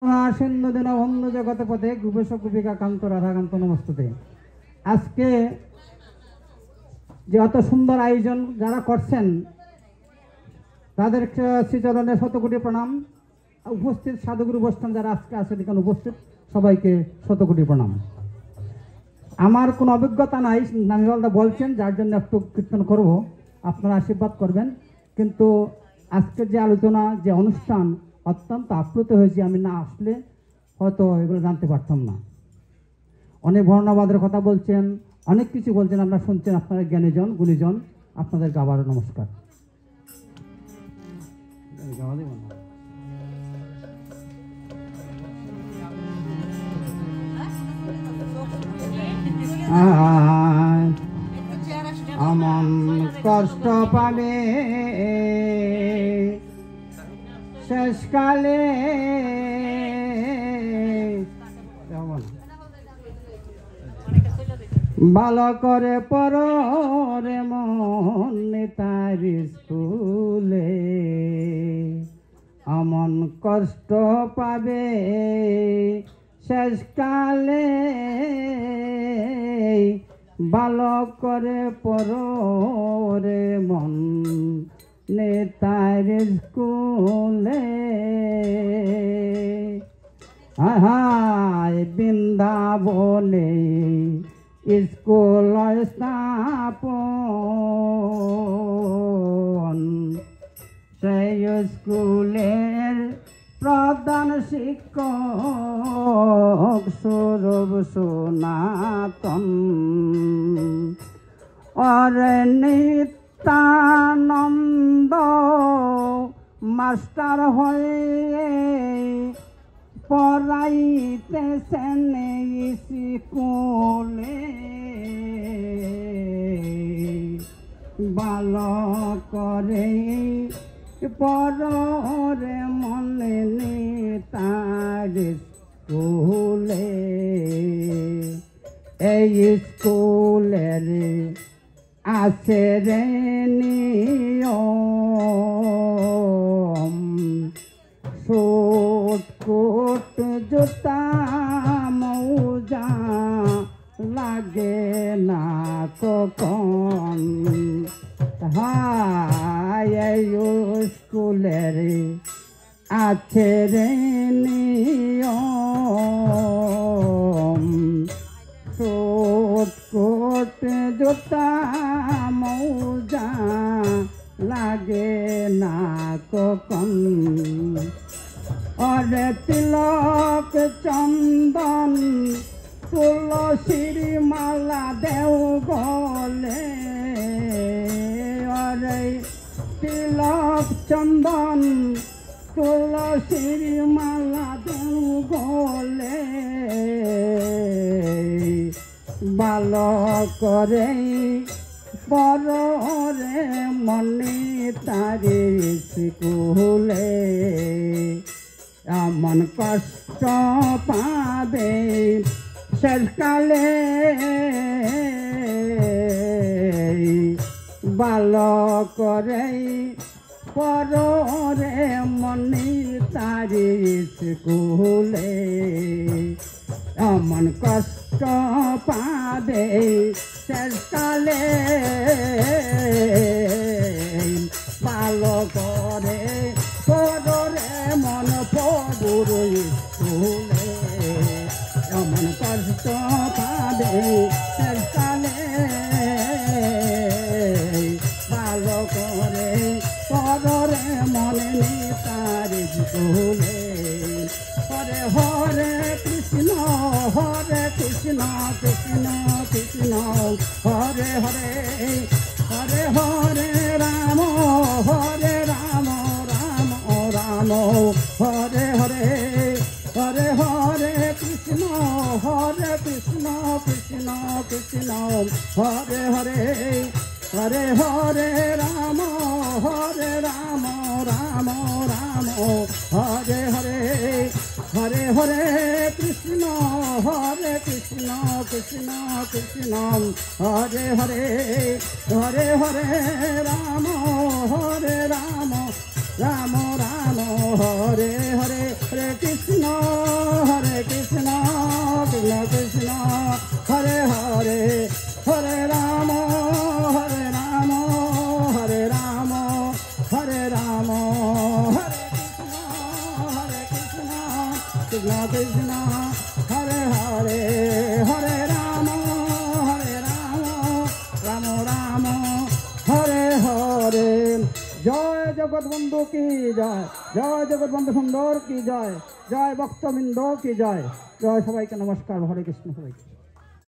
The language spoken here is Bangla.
সিন্ধু দিন অন্য জগতে পথে গুবেশ গুপিকা কান্ত রাধাকান্ত নমস্তুতে। আজকে যে অত সুন্দর আয়োজন যারা করছেন তাদের শ্রীচরণে শতকোটি প্রণাম। উপস্থিত সাধুগুরু বৈষ্ণব যারা আজকে আছেন এখানে উপস্থিত সবাইকে শতকোটি প্রণাম। আমার কোনো অভিজ্ঞতা নাই, নামিওয়ালদা বলছেন যার জন্য একটু কীর্তন করব, আপনারা আশীর্বাদ করবেন। কিন্তু আজকের যে আলোচনা যে অনুষ্ঠান অত্যন্ত আপ্লুত হয়েছে, আমি না আসলে হয়তো এগুলো জানতে পারতাম না। অনেক বর্ণবাদের কথা বলছেন, অনেক কিছু বলছেন, আপনারা শুনছেন, আপনারা জ্ঞানীজন গুণীজন, আপনাদেরকে আবারও নমস্কার। আমন কষ্ট পাবে শেষকালে, ভালো করে পড়ে মন তার স্কুলে। আমন কষ্ট পাবে শেষকালে, ভালো করে পড়ে মন নেতার স্কুলে। হায় বৃন্দাবনে স্কুল স্থাপন, সেই স্কুলের প্রধান শিক্ষক স্বরূপ সনাতন। অরে নিত্যানন্দ মাস্টার হয়ে পড়াইতেছেন স্কুলে। ভালো করে পড়ে মনে তার স্কুলে। এই স্কুলের আছে রে নিয়ম, সুটকুট জুতা মৌজা লাগে না কখন। হায় স্কুলের আছে রে নিয়ম, সুটকুট জুতা মৌজা লাগে না কখন। অরে তিলক চন্দন তুলসীর মালা দেও গলে। অরে তিলক চন্দন তুলসীর মালা দেও গলে। ভালো করে পড়ে মনে তারে স্কুলে। এমন কষ্ট পাবে শেষকালে, ভালো করে পড়ে মনে তারে স্কুলে। এমন কষ্ট পাবে শেষকালে, ভালো করে পড়ে মন পড়ুর স্কুলে। এমন কষ্ট পাবে শেষকালে, ভালো করে পড়ে মনে তার স্কুলে। হরে হরে কৃষ্ণ কৃষ্ণ কৃষ্ণ হরে হরে, হরে হরে রাম রাম রাম হরে হরে, হরে হরে কৃষ্ণ কৃষ্ণ কৃষ্ণ হরে হরে, হরে হরে রাম রাম রাম হরে হরে, হরে হরে কৃষ্ণ কৃষ্ণ কৃষ্ণ হরে হরে, হরে হরে রাম রাম রাম হরে হরে, হরে কৃষ্ণ জয় জগৎবন্ধু কি জয়, জয় জগৎবন্ধু সুন্দর কি জয়, জয় ভক্তবৃন্দ কি জয়, জয়। সবাইকে নমস্কার, হরে কৃষ্ণ সবাইকে।